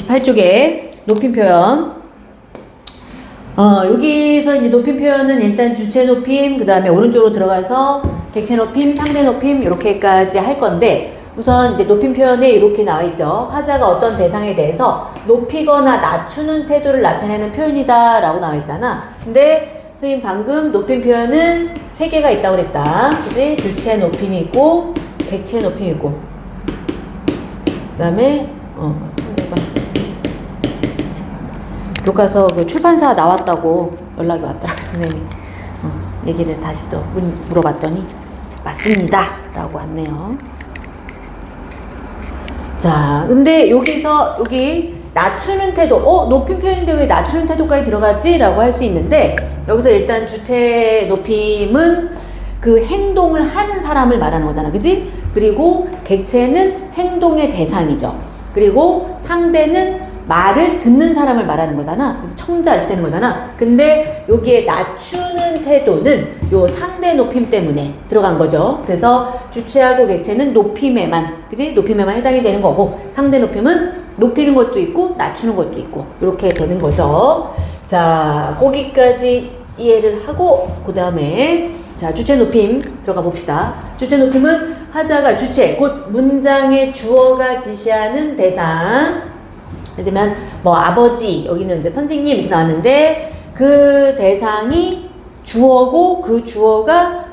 28쪽에 높임 표현. 여기서 이제 높임 표현은 일단 주체 높임, 그 다음에 오른쪽으로 들어가서 객체 높임, 상대 높임, 이렇게까지 할 건데, 우선 이제 높임 표현에 이렇게 나와 있죠. 화자가 어떤 대상에 대해서 높이거나 낮추는 태도를 나타내는 표현이다 라고 나와 있잖아. 근데 선생님 방금 높임 표현은 3개가 있다고 그랬다. 그치? 주체 높임이 있고, 객체 높임이 있고, 그 다음에, 친구가. 교과서 그 출판사 나왔다고 연락이 왔더라고요, 선생님이. 얘기를 다시 또 물어봤더니, 맞습니다. 라고 왔네요. 자, 근데 여기서, 여기, 낮추는 태도, 높임 표현인데 왜 낮추는 태도까지 들어가지? 라고 할 수 있는데, 여기서 일단 주체 높임은 그 행동을 하는 사람을 말하는 거잖아. 그지? 그리고 객체는 행동의 대상이죠. 그리고 상대는 말을 듣는 사람을 말하는 거잖아. 그래서 청자를 되는 거잖아. 근데 여기에 낮추는 태도는 요 상대 높임 때문에 들어간 거죠. 그래서 주체하고 객체는 높임에만, 그지? 높임에만 해당이 되는 거고, 상대 높임은 높이는 것도 있고, 낮추는 것도 있고, 이렇게 되는 거죠. 자, 거기까지 이해를 하고, 그 다음에, 자, 주체 높임 들어가 봅시다. 주체 높임은 하자가 주체, 곧 문장의 주어가 지시하는 대상, 예를 들면 뭐 아버지, 여기는 이제 선생님 이렇게 나왔는데 그 대상이 주어고 그 주어가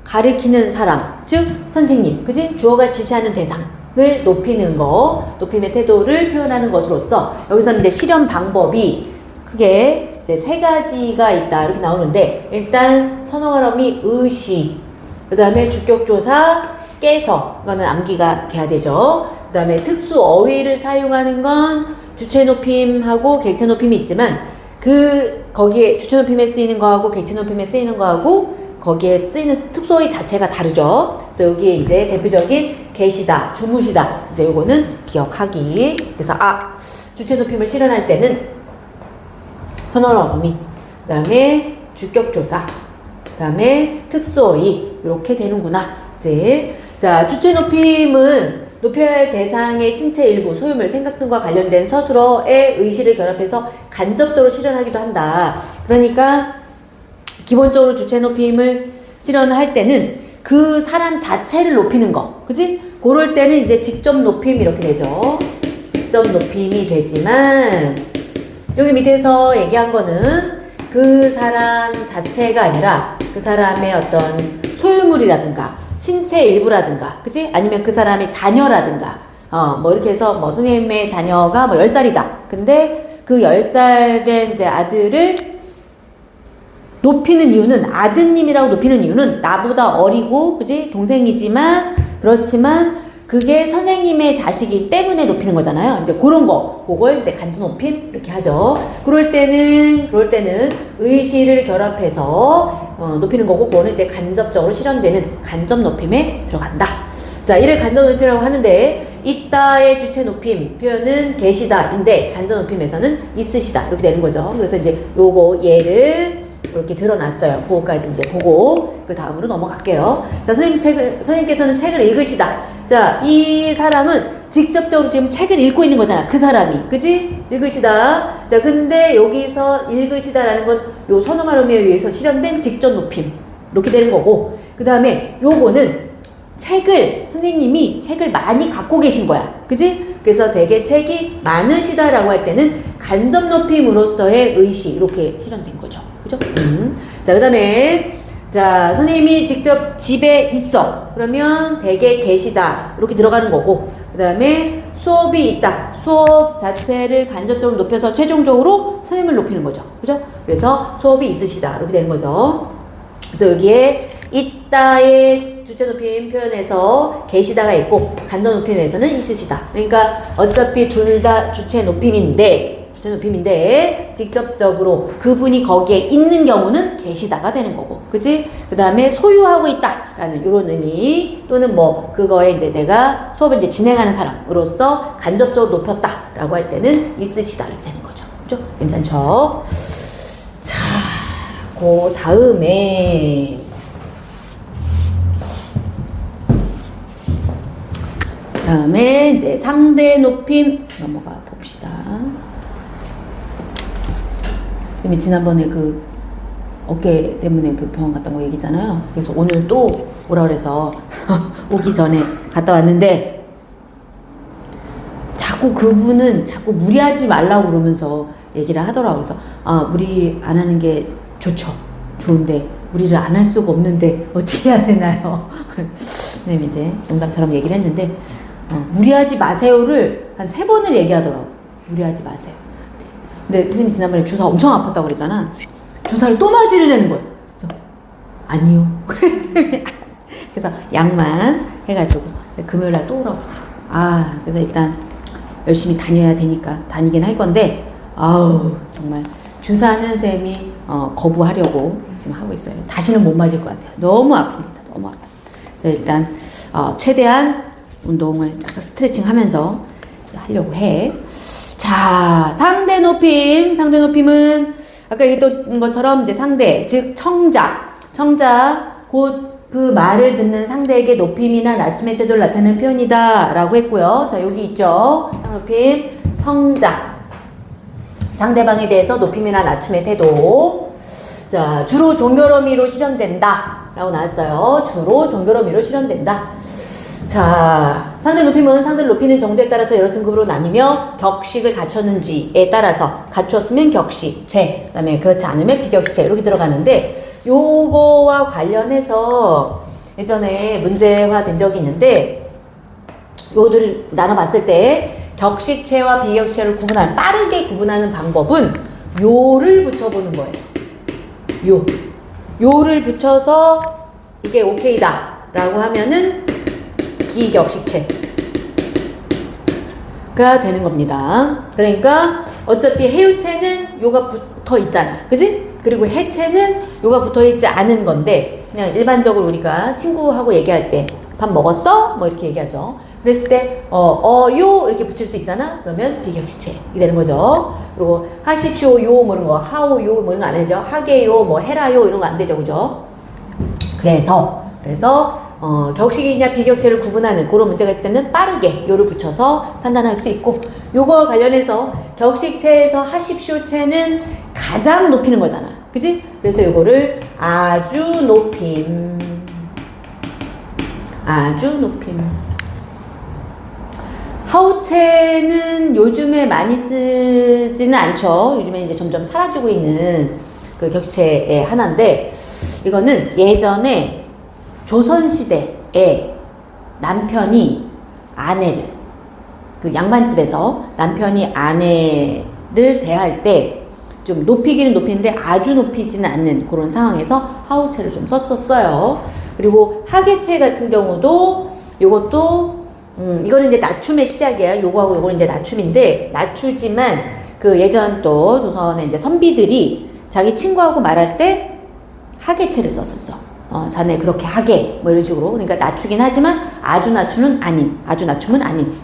가리키는 사람, 즉 선생님, 그지? 주어가 지시하는 대상을 높이는 거, 높임의 태도를 표현하는 것으로서 여기서는 이제 실현 방법이 크게 이제 3가지가 있다 이렇게 나오는데, 일단 선어말어미 의시, 그 다음에 주격조사 깨서, 이거는 암기가 돼야 되죠. 그 다음에 특수 어휘를 사용하는 건 주체 높임하고 객체 높임이 있지만, 거기에 주체 높임에 쓰이는 거하고 객체 높임에 쓰이는 거하고 거기에 쓰이는 특수 어휘 자체가 다르죠. 그래서 여기에 이제 대표적인 계시다, 주무시다, 이제 요거는 기억하기. 그래서 주체 높임을 실현할 때는 선어로 어미, 그 다음에 주격조사, 그 다음에 특수 어휘, 이렇게 되는구나. 이제 자, 주체 높임은 높여야 할 대상의 신체 일부, 소유물, 생각 등과 관련된 서술어의 의시를 결합해서 간접적으로 실현하기도 한다. 그러니까 기본적으로 주체 높임을 실현할 때는 그 사람 자체를 높이는 거, 그지? 그럴 때는 이제 직접 높임 이렇게 되죠. 직접 높임이 되지만 여기 밑에서 얘기한 거는 그 사람 자체가 아니라 그 사람의 어떤 소유물이라든가 신체 일부라든가, 그치? 아니면 그 사람의 자녀라든가, 뭐 이렇게 해서 뭐 선생님의 자녀가 뭐 10살이다. 근데 그 10살 된 이제 아들을 높이는 이유는, 아드님이라고 높이는 이유는 나보다 어리고, 그치? 동생이지만, 그렇지만 그게 선생님의 자식이기 때문에 높이는 거잖아요. 이제 그런 거, 그걸 이제 간접 높임 이렇게 하죠. 그럴 때는 의시를 결합해서 높이는 거고, 그거는 이제 간접적으로 실현되는 간접 높임에 들어간다. 자, 이를 간접 높임이라고 하는데, 있다의 주체 높임 표현은 계시다인데 간접 높임에서는 있으시다 이렇게 되는 거죠. 그래서 이제 요거 예를 이렇게 드러났어요. 그거까지 이제 보고 그 다음으로 넘어갈게요. 자, 선생님께서는 책을 읽으시다. 자, 이 사람은 직접적으로 지금 책을 읽고 있는 거잖아. 그 사람이. 그지? 읽으시다. 자, 근데 여기서 읽으시다라는 건 요 선어말음에 의해서 실현된 직접 높임. 이렇게 되는 거고. 그 다음에 요거는 선생님이 책을 많이 갖고 계신 거야. 그지? 그래서 되게 책이 많으시다라고 할 때는 간접 높임으로서의 의시. 이렇게 실현된 거죠. 그죠? 자, 그 다음에 자, 선생님이 직접 집에 있어. 그러면 댁에 계시다. 이렇게 들어가는 거고, 그 다음에 수업이 있다. 수업 자체를 간접적으로 높여서 최종적으로 선생님을 높이는 거죠. 그죠? 그래서 수업이 있으시다. 이렇게 되는 거죠. 그래서 여기에 있다의 주체 높임 표현에서 계시다가 있고, 간접 높임에서는 있으시다. 그러니까 어차피 둘 다 주체 높임인데 직접적으로 그분이 거기에 있는 경우는 계시다가 되는 거고, 그치? 그 다음에 소유하고 있다 라는 이런 의미, 또는 뭐 그거에 이제 내가 수업을 이제 진행하는 사람으로서 간접적으로 높였다 라고 할 때는 있으시다 이렇게 되는 거죠. 그죠? 괜찮죠? 자, 그 다음에 이제 상대 높임 넘어가 봅시다. 봅시다. 쌤이 지난번에 그 어깨 때문에 그 병원 갔다 온 거 얘기잖아요. 그래서 오늘 또 오라 그래서 오기 전에 갔다 왔는데 자꾸 그분은 자꾸 무리하지 말라고 그러면서 얘기를 하더라고요. 그래서 무리 안 하는 게 좋은데 무리를 안 할 수가 없는데 어떻게 해야 되나요? 선생님이 이제 농담처럼 얘기를 했는데 무리하지 마세요를 한 3번을 얘기하더라고. 무리하지 마세요. 근데 선생님이 지난번에 주사 엄청 아팠다고 그랬잖아. 주사를 또 맞으려는 거예요. 그래서 아니요. 그래서 약만 해가지고 금요일날 또 오라고 그러더라고. 그래서 일단 열심히 다녀야 되니까 다니긴 할 건데 정말 주사는 쌤이 거부하려고 지금 하고 있어요. 다시는 못 맞을 것 같아요. 너무 아픕니다. 너무 아팠어요. 그래서 일단 최대한 운동을 쫙쫙 스트레칭 하면서 하려고 해. 자, 상대 높임은 아까 얘기했던 것처럼 이제 상대, 즉 청자, 곧 그 말을 듣는 상대에게 높임이나 낮춤의 태도를 나타내는 표현이다 라고 했고요. 자, 여기 있죠. 높임, 청자. 상대방에 대해서 높임이나 낮춤의 태도. 자, 주로 종결 어미로 실현된다 라고 나왔어요. 주로 종결 어미로 실현된다. 자, 상대 높임은 상대를 높이는 정도에 따라서 여러 등급으로 나뉘며 격식을 갖췄는지에 따라서 갖췄으면 격식, 그 다음에 그렇지 않으면 비격식, 이렇게 들어가는데 요거와 관련해서 예전에 문제화 된 적이 있는데 요들을 나눠봤을 때 격식체와 비격식체를 빠르게 구분하는 방법은 요를 붙여보는 거예요. 요를 붙여서 이게 오케이다 라고 하면은 비격식체가 되는 겁니다. 그러니까 어차피 해유체는 요가 붙어 있잖아. 그지? 그리고 해체는 요가 붙어 있지 않은 건데 그냥 일반적으로 우리가 친구하고 얘기할 때 밥 먹었어? 뭐 이렇게 얘기하죠. 그랬을 때 요 이렇게 붙일 수 있잖아. 그러면 비격식체 이게 되는 거죠. 그리고 하십시오 요 뭐 이런 거 하오 요 뭐 이런 거 안 되죠. 하게요 뭐 해라요 이런 거 안 되죠. 그죠? 그래서 격식이냐 비격체를 구분하는 그런 문제가 있을 때는 빠르게 요를 붙여서 판단할 수 있고 요거와 관련해서 격식체에서 하십시오체는 가장 높이는 거잖아. 그지? 그래서 요거를 아주 높임. 하우체는 요즘에 많이 쓰지는 않죠. 요즘에 이제 점점 사라지고 있는 그 격식체의 하나인데 이거는 예전에 조선시대에 남편이 아내를 그 양반집에서 남편이 아내를 대할 때 좀 높이기는 높이는데 아주 높이지는 않는 그런 상황에서 하우체를 좀 썼었어요. 그리고 하계체 같은 경우도 요것도 이거는 이제 낮춤의 시작이에요. 요거하고 요거는 이제 낮춤인데 낮추지만 그 예전 또 조선의 이제 선비들이 자기 친구하고 말할 때 하계체를 썼었어. 자네 그렇게 하게 뭐 이런 식으로. 그러니까 낮추긴 하지만 아주 낮춤은 아닌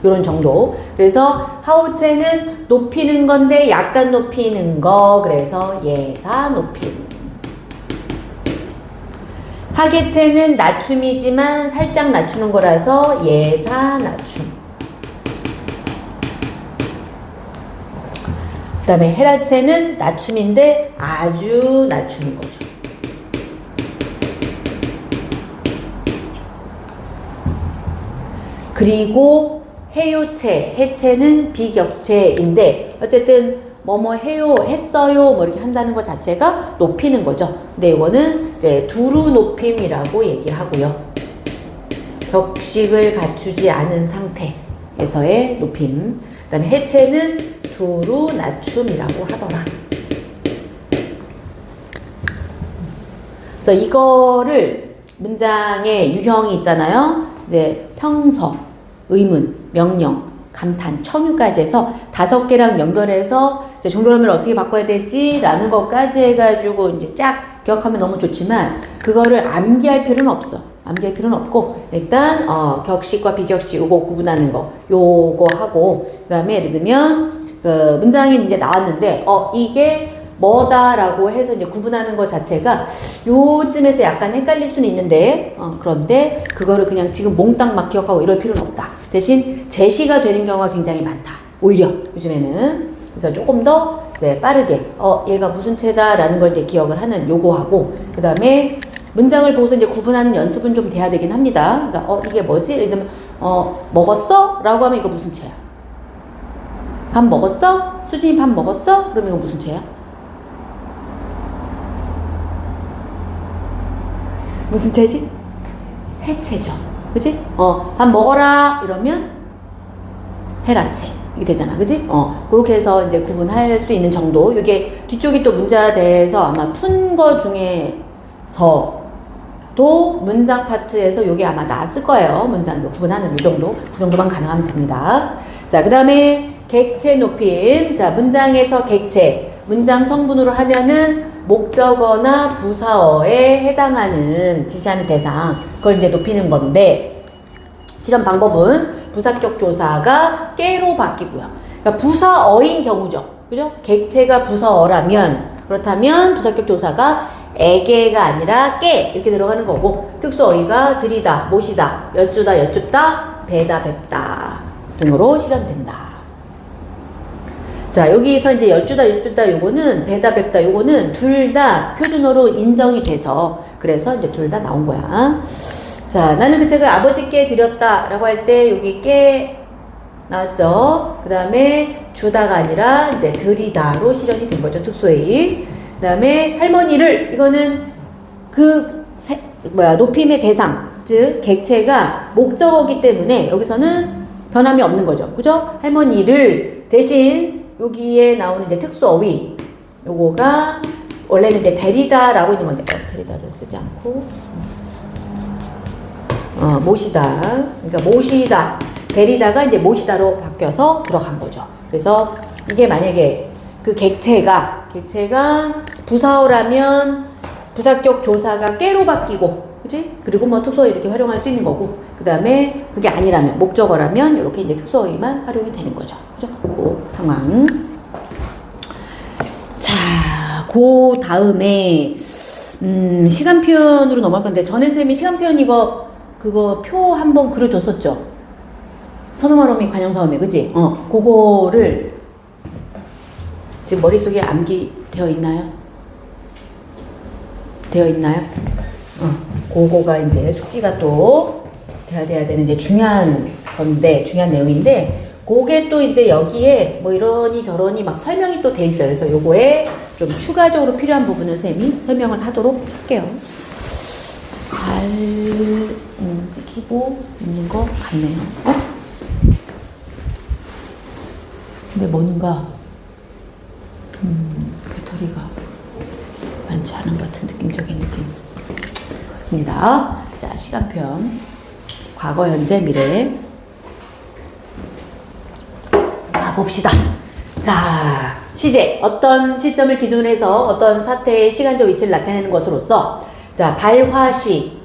이런 정도. 그래서 하우체는 높이는 건데 약간 높이는 거. 그래서 예사 높임. 하계체는 낮춤이지만 살짝 낮추는 거라서 예사 낮춤. 그 다음에 헤라체는 낮춤인데 아주 낮추는 거죠. 그리고 해요체, 해체는 비격체인데 어쨌든 뭐뭐 해요, 했어요 뭐 이렇게 한다는 것 자체가 높이는 거죠. 근데 이거는 이제 두루 높임이라고 얘기하고요. 격식을 갖추지 않은 상태에서의 높임. 그 다음에 해체는 두루 낮춤이라고 하더라. 그래서 이거를 문장에 유형이 있잖아요. 이제 평서, 의문, 명령, 감탄, 청유까지 해서 5개랑 연결해서 이제 종결어미를 어떻게 바꿔야 되지? 라는 것까지 해가지고 이제 쫙 기억하면 너무 좋지만 그거를 암기할 필요는 없어. 암기할 필요는 없고 일단 격식과 비격식 요거 구분하는 거 요거 하고 그 다음에 예를 들면 그 문장이 이제 나왔는데 이게 뭐다라고 해서 이제 구분하는 것 자체가 요쯤에서 약간 헷갈릴 수는 있는데 그런데 그거를 그냥 지금 몽땅 막 기억하고 이럴 필요는 없다. 대신 제시가 되는 경우가 굉장히 많다. 오히려 요즘에는. 그래서 조금 더 이제 빠르게 얘가 무슨 채다라는 걸 이제 기억을 하는 요거하고, 그 다음에 문장을 보고서 이제 구분하는 연습은 좀 돼야 되긴 합니다. 그러니까 이게 뭐지? 예를 들면 먹었어? 라고 하면 이거 무슨 채야? 밥 먹었어? 수진이 밥 먹었어? 그럼 이거 무슨 채야? 무슨 채지? 해채죠. 그치? 밥 먹어라 이러면 해라채 이게 되잖아. 그치? 그렇게 해서 이제 구분할 수 있는 정도. 이게 뒤쪽이 또 문자대에서 아마 푼 거 중에서 도 문장 파트에서 요게 아마 나왔을 거예요. 문장 구분하는 요 정도. 그 정도만 가능하면 됩니다. 자, 그 다음에 객체 높임. 자, 문장에서 객체. 문장 성분으로 하면은 목적어나 부사어에 해당하는 지시하는 대상. 그걸 이제 높이는 건데, 실험 방법은 부사격 조사가 깨로 바뀌고요. 그러니까 부사어인 경우죠. 그죠? 객체가 부사어라면, 그렇다면 부사격 조사가 에게가 아니라 깨 이렇게 들어가는 거고, 특수어휘가 들이다, 모시다, 여쭈다, 여쭙다, 배다, 뵙다 등으로 실현된다. 자, 여기서 이제 여쭈다, 여쭙다 요거는 배다, 뵙다 요거는 둘 다 표준어로 인정이 돼서, 그래서 이제 둘 다 나온 거야. 자, 나는 그 책을 아버지께 드렸다 라고 할 때 여기 깨 나왔죠. 그 다음에 주다가 아니라 이제 드리다로 실현이 된 거죠. 특수어휘. 그 다음에 할머니를, 이거는 높임의 대상, 즉 객체가 목적어기 때문에 여기서는 변함이 없는 거죠. 그죠? 할머니를 대신 여기에 나오는 이제 특수어휘, 요거가 원래는 이제 데리다라고 있는 건데, 데리다를 쓰지 않고 모시다. 그러니까 모시다, 데리다가 이제 모시다로 바뀌어서 들어간 거죠. 그래서 이게 만약에 그 객체가 부사어라면 부사격 조사가 깨로 바뀌고, 그치? 그리고 뭐 특수어휘 이렇게 활용할 수 있는 거고, 그 다음에 그게 아니라면, 목적어라면 이렇게 이제 특수어휘만 활용이 되는 거죠. 그죠? 그 상황. 자, 그 다음에, 시간 표현으로 넘어갈 건데, 전에 쌤이 시간 표현 그거 표 한번 그려줬었죠? 선호말어미, 관형사음에, 그치? 그거를 지금 머릿속에 암기되어 있나요? 되어 있나요? 그거가 이제 숙지가 또 돼야 되는 이제 중요한 건데, 중요한 내용인데, 그게 또 이제 여기에 뭐 이러니 저러니 막 설명이 또 돼 있어요. 그래서 요거에 좀 추가적으로 필요한 부분을 쌤이 설명을 하도록 할게요. 잘 움직이고 있는 것 같네요. 근데 뭔가 배터리가 많지 않은 것 같은 느낌적인 느낌 그렇습니다. 자, 시간편 과거, 현재, 미래 가봅시다. 자, 시제, 어떤 시점을 기준으로 해서 어떤 사태의 시간적 위치를 나타내는 것으로서, 자, 발화시,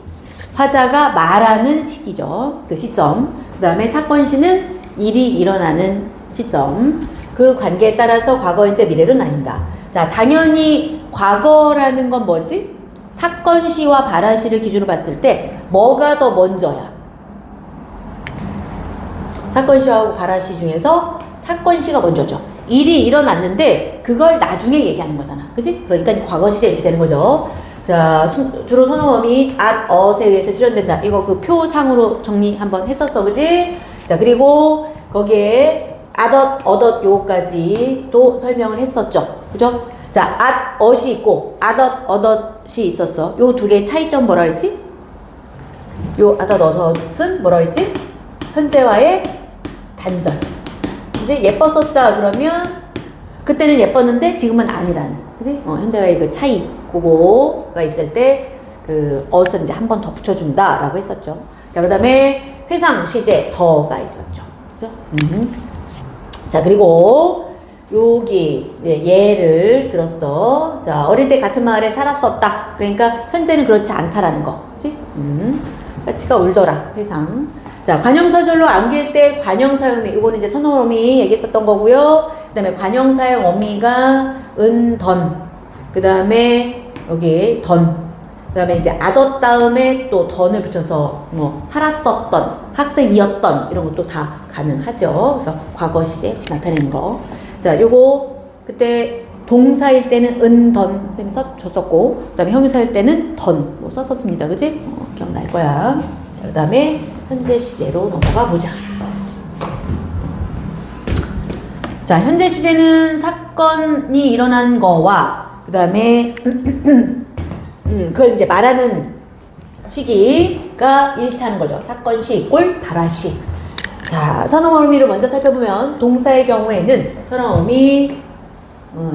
화자가 말하는 시기죠. 그 시점. 그 다음에 사건시는 일이 일어나는 시점. 그 관계에 따라서 과거, 현재, 미래로 나뉜다. 자, 당연히 과거라는 건 뭐지? 사건시와 발화시를 기준으로 봤을 때 뭐가 더 먼저야? 사건시하고 발화시 중에서 사건시가 먼저죠. 일이 일어났는데 그걸 나중에 얘기하는 거잖아. 그치? 그러니까 과거 시제 이렇게 되는 거죠. 자, 주로 선어음이 at, ot에 의해서 실현된다. 이거 그 표상으로 정리 한번 했었어. 그치? 자, 그리고 거기에 at, other 요거까지 또 설명을 했었죠. 그죠? 자, at, ot이 있고 at, other이 있었어. 요 두 개의 차이점 뭐라 그랬지? 요 at, other은 뭐라 그랬지? 현재와의 단절. 이제 예뻤었다 그러면 그때는 예뻤는데 지금은 아니라는, 그지? 현대와의 그 차이, 그거가 있을 때 그 어을 이제 한 번 더 붙여준다라고 했었죠. 자, 그 다음에 회상, 시제, 더가 있었죠. 그죠? 자, 그리고 여기 예를 들었어. 자, 어릴 때 같은 마을에 살았었다. 그러니까 현재는 그렇지 않다라는 거, 그지? 까치가 울더라. 회상. 자, 관형사절로 안길 때 관형사용이, 이거는 이제 선어음이 얘기했었던 거고요. 그 다음에 관형사용 어미가 은, 던. 그 다음에 여기 던. 그 다음에 이제 아덧 다음에 또 던을 붙여서 뭐 살았었던, 학생이었던 이런 것도 다 가능하죠. 그래서 과거 시제 나타내는 거. 자, 요거 그때 동사일 때는 은, 던 선생님이 줬었고, 그 다음에 형용사일 때는 던 뭐 썼었습니다. 그지? 기억날 거야. 그 다음에 현재 시제로 넘어가 보자. 자, 현재 시제는 사건이 일어난 거와 그 다음에 그걸 이제 말하는 시기가 일치하는 거죠. 사건시 꼴 발화시. 자, 선어원 의미를 먼저 살펴보면 동사의 경우에는 선어원 의미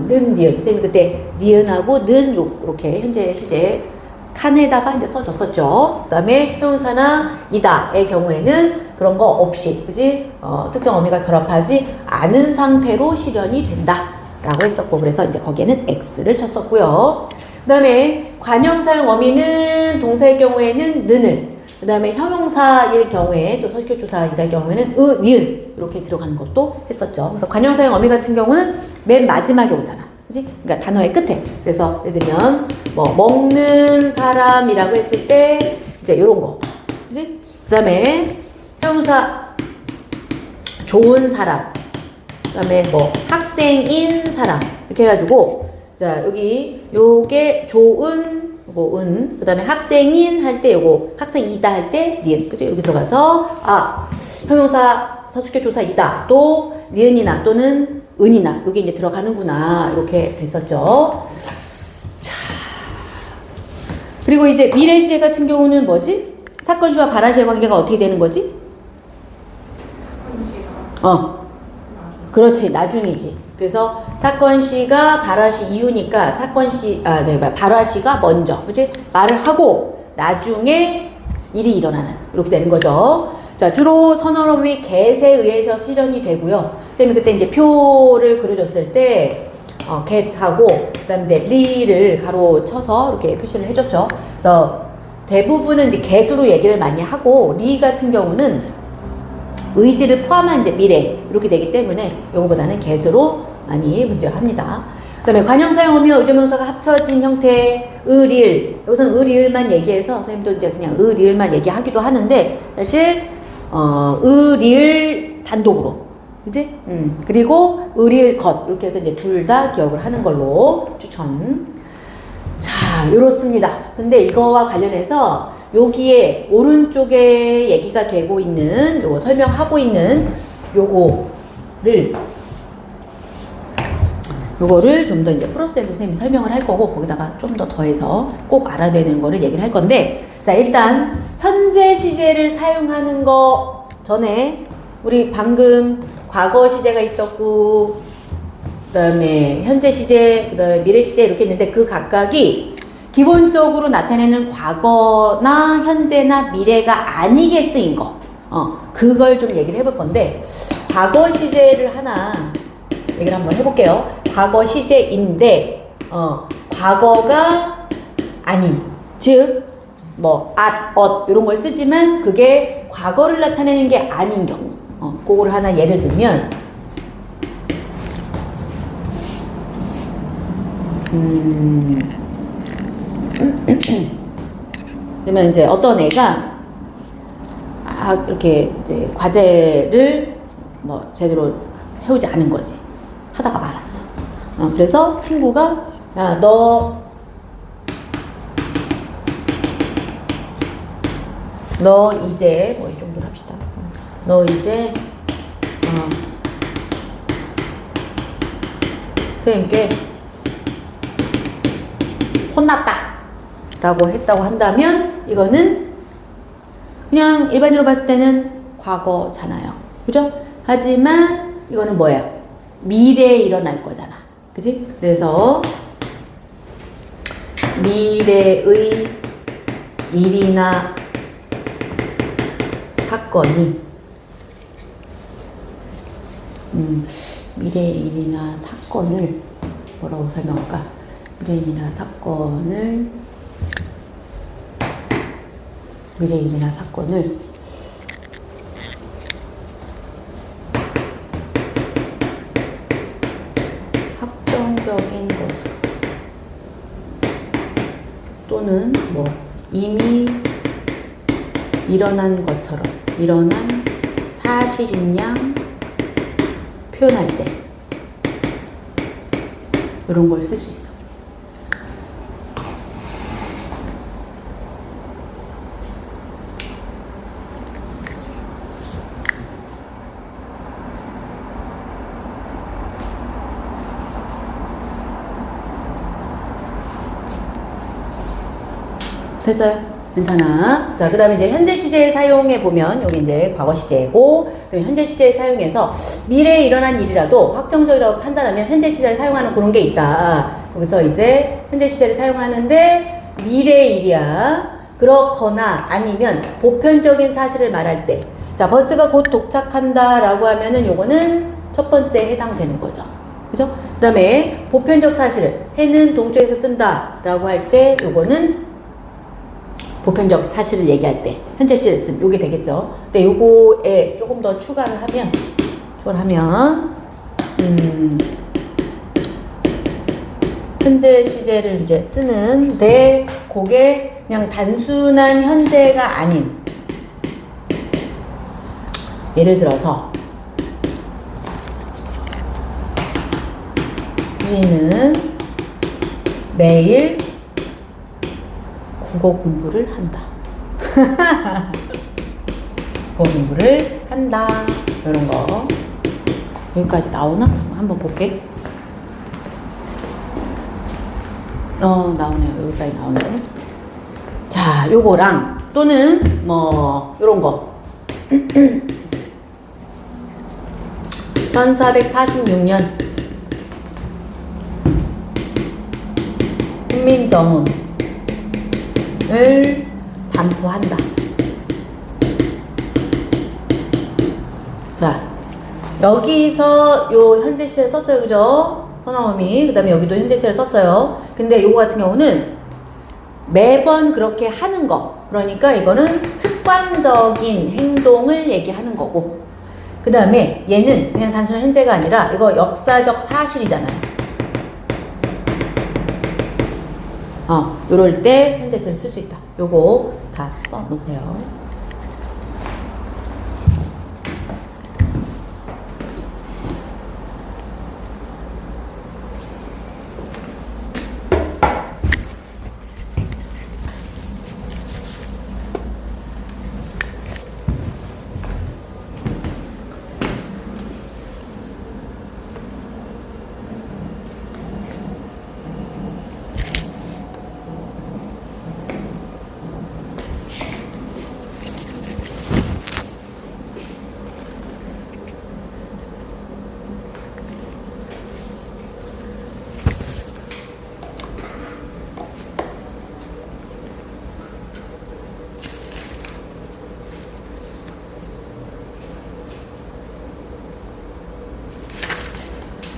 는, 니은. 선생님이 그때 니은하고 는 요렇게 현재 시제 칸에다가 이제 써줬었죠. 그 다음에 형용사나 이다의 경우에는 그런 거 없이, 그지? 특정 어미가 결합하지 않은 상태로 실현이 된다. 라고 했었고, 그래서 이제 거기에는 X를 쳤었고요. 그 다음에 관형사용 어미는 동사의 경우에는 는을, 그 다음에 형용사일 경우에 또 서식조사이다의 경우에는 니은 이렇게 들어가는 것도 했었죠. 그래서 관형사용 어미 같은 경우는 맨 마지막에 오잖아. 그지? 그러니까 단어의 끝에. 그래서 예를 들면 뭐 먹는 사람이라고 했을 때 이제 요런 거. 그지? 그 다음에 형용사 좋은 사람. 그 다음에 뭐 학생인 사람. 이렇게 해가지고 자, 여기 요게 좋은 요거 은, 그 다음에 학생인 할 때 요거 학생이다 할 때 니은, 그죠? 여기 들어가서 형용사 서술격 조사이다 또 니은이나 또는 은이나 요게 이제 들어가는구나 이렇게 됐었죠. 자, 그리고 이제 미래 시제 같은 경우는 뭐지? 사건시와 발화시의 관계가 어떻게 되는 거지? 그렇지, 나중이지. 그래서 사건시가 발화시 이후니까 발화시가 먼저, 그치? 말을 하고 나중에 일이 일어나는 이렇게 되는 거죠. 자, 주로 선어로 및 get에 의해서 실현이 되고요. 쌤이 그때 이제 표를 그려줬을 때 get하고 그다음에 이제 리를 가로 쳐서 이렇게 표시를 해줬죠. 그래서 대부분은 이제 get으로 얘기를 많이 하고 리 같은 경우는 의지를 포함한 이제 미래 이렇게 되기 때문에 요거보다는 get으로 많이 문제합니다. 그 다음에 관형사용 어미와 의조명사가 합쳐진 형태의 의리을, 여기서는 의리을만 얘기해서 선생님도 이제 그냥 의리을만 얘기하기도 하는데 사실 의리을 단독으로, 그지? 그리고 의리을 것 이렇게 해서 이제 둘 다 기억을 하는 걸로 추천. 자, 요렇습니다. 근데 이거와 관련해서 여기에 오른쪽에 얘기가 되고 있는 요거 설명하고 있는 요거를 좀 더 이제 프로세스 선생님이 설명을 할 거고 거기다가 좀 더 더해서 꼭 알아야 되는 거를 얘기를 할 건데, 자, 일단 현재 시제를 사용하는 거 전에 우리 방금 과거 시제가 있었고 그 다음에 현재 시제, 그 다음에 미래 시제 이렇게 있는데 그 각각이 기본적으로 나타내는 과거나 현재나 미래가 아니게 쓰인 거, 그걸 좀 얘기를 해볼 건데, 과거 시제를 하나 얘기를 한번 해볼게요. 과거 시제인데 과거가 아닌, 즉 뭐 이런 걸 쓰지만 그게 과거를 나타내는 게 아닌 경우, 그걸 하나 예를 들면 그러면 이제 어떤 애가 이렇게 이제 과제를 뭐 제대로 해오지 않은 거지. 하다가 말았어. 그래서 친구가 야, 너 이제 뭐 이 정도로 합시다. 너 이제 선생님께 혼났다 라고 했다고 한다면 이거는 그냥 일반적으로 봤을 때는 과거잖아요. 그죠? 하지만 이거는 뭐예요? 미래에 일어날 거잖아. 그지? 그래서 미래의 일이나 사건이 미래의 일이나 사건을 뭐라고 설명할까? 미래의 일이나 사건을 확정적인 것으로 또는 뭐 이미 일어난 것처럼 일어난 사실인 양 표현할 때 이런 걸 쓸 수 있어. 됐어요? 괜찮아. 자, 그 다음에 이제 현재 시제 사용해 보면, 여기 이제 과거 시제고, 그다음에 현재 시제 사용해서 미래에 일어난 일이라도 확정적이라고 판단하면 현재 시제를 사용하는 그런 게 있다. 여기서 이제 현재 시제를 사용하는데 미래의 일이야. 그렇거나 아니면 보편적인 사실을 말할 때. 자, 버스가 곧 도착한다 라고 하면은 요거는 첫 번째에 해당되는 거죠. 그죠? 그 다음에 보편적 사실을 해는 동쪽에서 뜬다 라고 할 때 요거는 보편적 사실을 얘기할 때 현재 시제를 쓰면 요게 되겠죠. 근데 요거에 조금 더 추가를 하면 현재 시제를 이제 쓰는데 그게 그냥 단순한 현재가 아닌, 예를 들어서 우리는 매일 국어 공부를 한다. 국어 공부를 한다. 이런 거. 여기까지 나오나? 한번 볼게. 나오네요. 여기까지 나오네. 자, 요거랑 또는 뭐 요런 거. 1446년 훈민정음을 반포한다. 자, 여기서 요 현재 시제를 썼어요. 그죠? 서나음이. 그 다음에 여기도 현재 시제를 썼어요. 근데 요거 같은 경우는 매번 그렇게 하는 거. 그러니까 이거는 습관적인 행동을 얘기하는 거고. 그 다음에 얘는 그냥 단순한 현재가 아니라 이거 역사적 사실이잖아요. 요럴 때 현재 시제를 쓸 수 있다. 요거 다 써 놓으세요.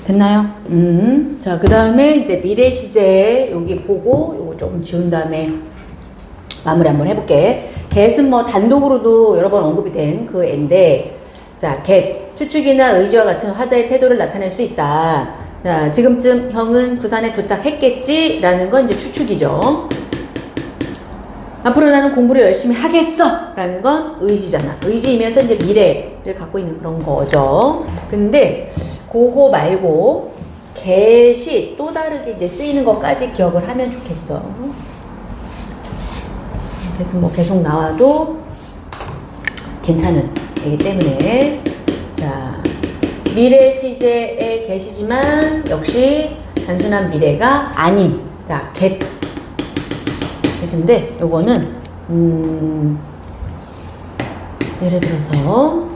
됐나요? 자, 그 다음에 이제 미래 시제 여기 보고 요거 조금 지운 다음에 마무리 한번 해볼게. get은 뭐 단독으로도 여러 번 언급이 된 그 애인데, 자, get 추측이나 의지와 같은 화자의 태도를 나타낼 수 있다. 자, 지금쯤 형은 부산에 도착했겠지? 라는 건 이제 추측이죠. 앞으로 나는 공부를 열심히 하겠어! 라는 건 의지잖아. 의지이면서 이제 미래를 갖고 있는 그런 거죠. 근데 그거 말고 get이 또 다르게 이제 쓰이는 것까지 기억을 하면 좋겠어. get은 뭐 계속 나와도 괜찮은 애기 때문에. 자, 미래 시제의 get이지만 역시 단순한 미래가 아닌, 자, get get인데 요거는 예를 들어서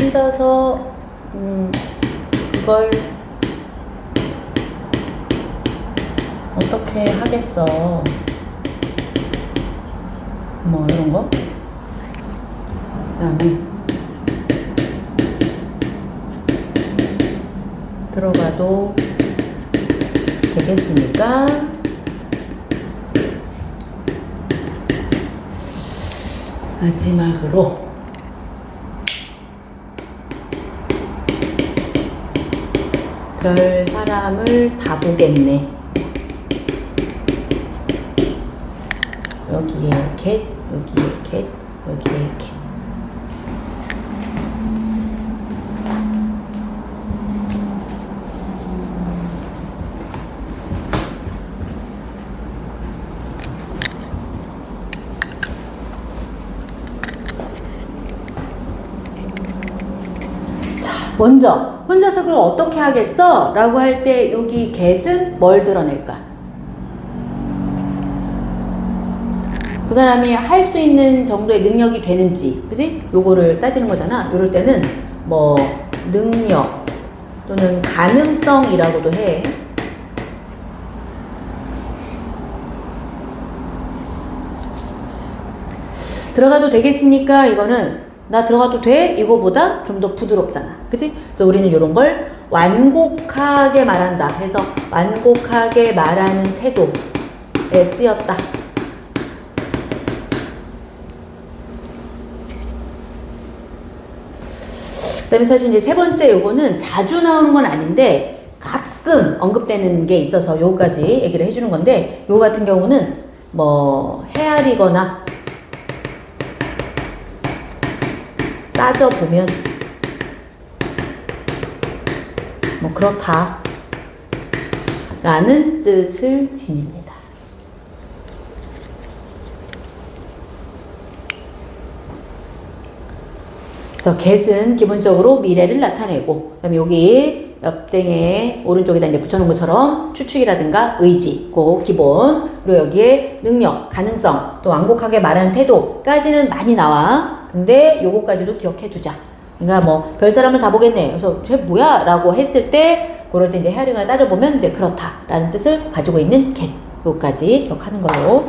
혼자서 이걸 어떻게 하겠어, 뭐 이런 거. 그다음에 들어가도 되겠습니까? 마지막으로 별 사람을 다 보겠네. 여기에 get, 여기에 get, 먼저 혼자서 그걸 어떻게 하겠어? 라고 할 때 여기 get은 뭘 드러낼까? 그 사람이 할 수 있는 정도의 능력이 되는지, 그지? 요거를 따지는 거잖아. 요럴 때는 뭐 능력 또는 가능성이라고도 해. 들어가도 되겠습니까? 이거는 나 들어가도 돼? 이거보다 좀 더 부드럽잖아. 그치? 그래서 우리는 이런 걸 완곡하게 말한다 해서 완곡하게 말하는 태도에 쓰였다. 그 다음에 사실 이제 세 번째 요거는 자주 나오는 건 아닌데 가끔 언급되는 게 있어서 요거까지 얘기를 해주는 건데, 요거 같은 경우는 뭐 헤아리거나 따져보면 뭐 그렇다 라는 뜻을 지닙니다. 그래서 get은 기본적으로 미래를 나타내고, 그 다음에 여기 옆땡에 오른쪽에다 이제 붙여놓은 것처럼 추측이라든가 의지, 그 기본, 그리고 여기에 능력, 가능성, 또 완곡하게 말하는 태도까지는 많이 나와. 근데 요거까지도 기억해 두자. 그러니까 뭐 별 사람을 다 보겠네. 그래서 쟤 뭐야? 라고 했을 때 그럴 때 이제 헤아리거나 따져보면 이제 그렇다 라는 뜻을 가지고 있는 get, 요거까지 기억하는 걸로.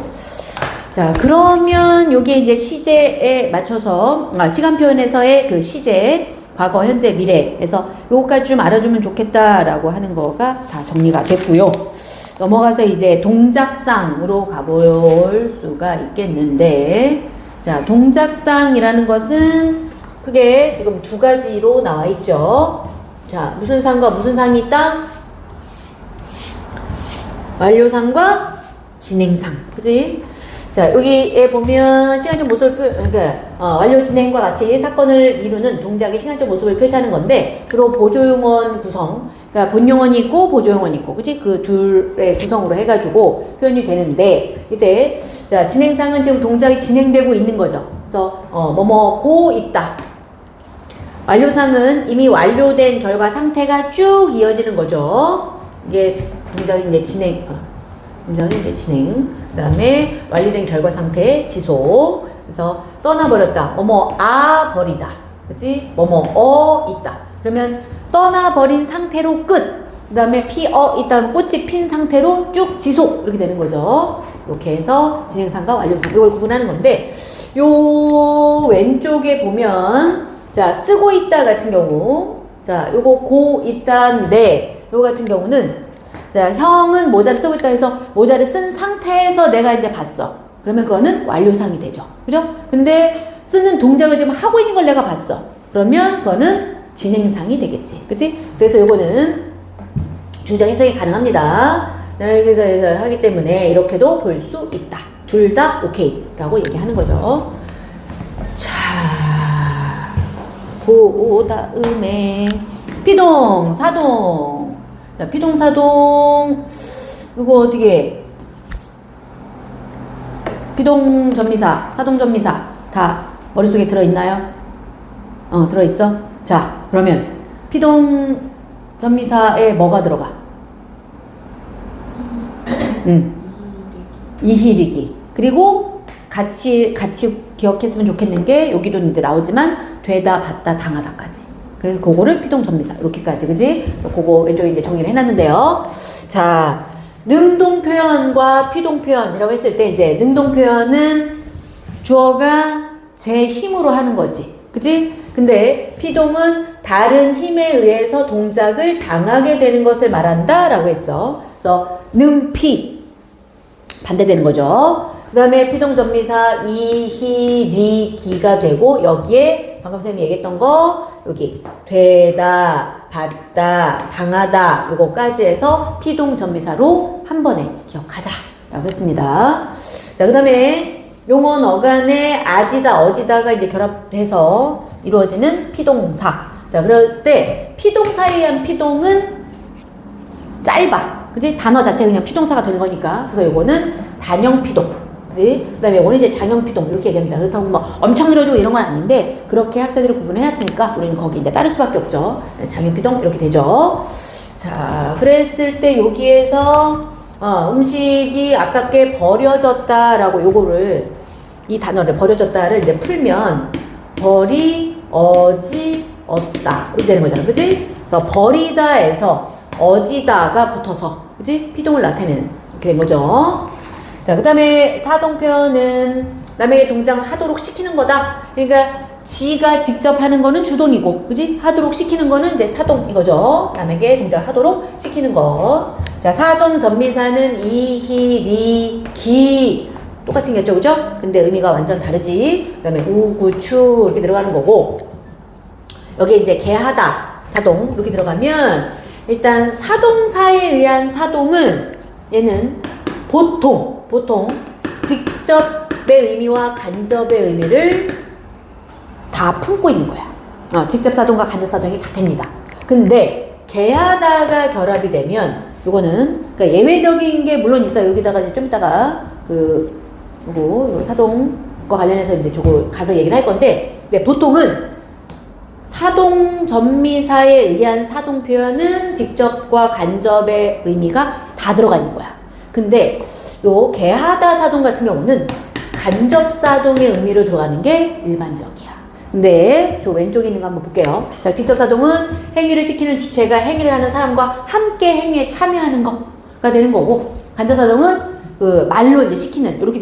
자, 그러면 요게 이제 시제에 맞춰서, 시간 표현에서의 그 시제, 과거, 현재, 미래에서 요거까지 좀 알아주면 좋겠다라고 하는 거가 다 정리가 됐고요. 넘어가서 이제 동작상으로 가볼 수가 있겠는데, 자, 동작상이라는 것은 크게 지금 두 가지로 나와 있죠. 자, 무슨 상과 무슨 상이 있다? 완료상과 진행상. 그지? 자, 여기에 보면 시간적 모습을 그러니까 완료 진행과 같이 사건을 이루는 동작의 시간적 모습을 표시하는 건데, 주로 보조용언 구성, 그러니까 본용언이 있고 보조용언이 있고, 그치? 그 둘의 구성으로 해가지고 표현이 되는데, 이때 자, 진행상은 지금 동작이 진행되고 있는 거죠. 그래서 뭐뭐고 있다. 완료상은 이미 완료된 결과 상태가 쭉 이어지는 거죠. 이게 동작이 이제 진행, 동작이 이제 진행. 그 다음에 완료된 결과 상태 지속. 그래서 떠나버렸다. 버리다. 그치? 있다. 그러면 떠나버린 상태로 끝. 그 다음에 있다는 꽃이 핀 상태로 쭉 지속. 이렇게 되는 거죠. 이렇게 해서 진행상과 완료상. 이걸 구분하는 건데, 요 왼쪽에 보면, 자, 쓰고 있다 같은 경우. 자, 요거 고 있다인데, 요거 같은 경우는 자, 형은 모자를 쓰고 있다 해서 모자를 쓴 상태에서 내가 이제 봤어. 그러면 그거는 완료상이 되죠. 그죠? 근데 쓰는 동작을 지금 하고 있는 걸 내가 봤어. 그러면 그거는 진행상이 되겠지. 그치? 그래서 요거는 주장 해석이 가능합니다. 여기서 하기 때문에 이렇게도 볼 수 있다. 둘 다 오케이 라고 얘기하는 거죠. 자, 그 다음에 피동, 사동. 자, 피동사동, 이거 어떻게, 피동전미사, 사동전미사, 다 머릿속에 들어있나요? 들어있어? 자, 그러면, 피동전미사에 뭐가 들어가? 이희리기. 그리고 같이 기억했으면 좋겠는 게, 여기도 이제 나오지만, 되다, 받다, 당하다까지. 그래서 그거를 피동전미사 이렇게까지, 그지? 그거 왼쪽에 이제 정리를 해놨는데요. 자, 능동표현과 피동표현이라고 했을 때 이제 능동표현은 주어가 제 힘으로 하는 거지, 그지? 근데 피동은 다른 힘에 의해서 동작을 당하게 되는 것을 말한다라고 했죠. 그래서 능피 반대되는 거죠. 그 다음에 피동전미사 이희리기가 되고, 여기에 방금 선생님이 얘기했던 거 여기 되다, 받다, 당하다 요거까지 해서 피동전미사로 한 번에 기억하자 라고 했습니다. 자, 그 다음에 용언 어간에 아지다, 어지다가 이제 결합해서 이루어지는 피동사. 자, 그럴 때 피동사에 의한 피동은 짧아. 그지? 단어 자체가 그냥 피동사가 되는 거니까. 그래서 요거는 단형 피동 그지? 그 다음에 원인제 장형피동 이렇게 얘기합니다. 그렇다고 뭐 엄청 늘어지고 이런 건 아닌데 그렇게 학자들이 구분해놨으니까 우리는 거기 이제 따를 수밖에 없죠. 장형피동 이렇게 되죠. 자, 그랬을 때 여기에서 음식이 아깝게 버려졌다라고 요거를 이 단어를 버려졌다를 이제 풀면 버리어지었다 이렇게 되는 거잖아, 그지? 그래서 버리다에서 어지다가 붙어서 그지? 피동을 나타내는 이렇게 된 거죠. 자, 그 다음에 사동표현은 남에게 동작을 하도록 시키는 거다. 그러니까 지가 직접 하는 거는 주동이고, 그지? 하도록 시키는 거는 이제 사동 이거죠. 남에게 동작을 하도록 시키는 거. 자, 사동 전미사는 이히, 리, 기 똑같이 생겼죠, 그죠? 근데 의미가 완전 다르지. 그 다음에 우, 구, 추 이렇게 들어가는 거고, 여기 이제 개하다 사동 이렇게 들어가면 일단 사동사에 의한 사동은 얘는 보통 직접의 의미와 간접의 의미를 다 품고 있는 거야. 직접 사동과 간접 사동이 다 됩니다. 근데 개하다가 결합이 되면 요거는 그러니까 예외적인 게 물론 있어요. 여기다가 이제 좀 이따가 요거 사동과 관련해서 이제 저거 가서 얘기를 할 건데, 근데 보통은 사동 전미사에 의한 사동 표현은 직접과 간접의 의미가 다 들어가 있는 거야. 근데 요 개하다 사동 같은 경우는 간접 사동의 의미로 들어가는 게 일반적이야. 근데 저 왼쪽에 있는 거 한번 볼게요. 자, 직접 사동은 행위를 시키는 주체가 행위를 하는 사람과 함께 행위에 참여하는 거가 되는 거고, 간접 사동은 그 말로 이제 시키는 이렇게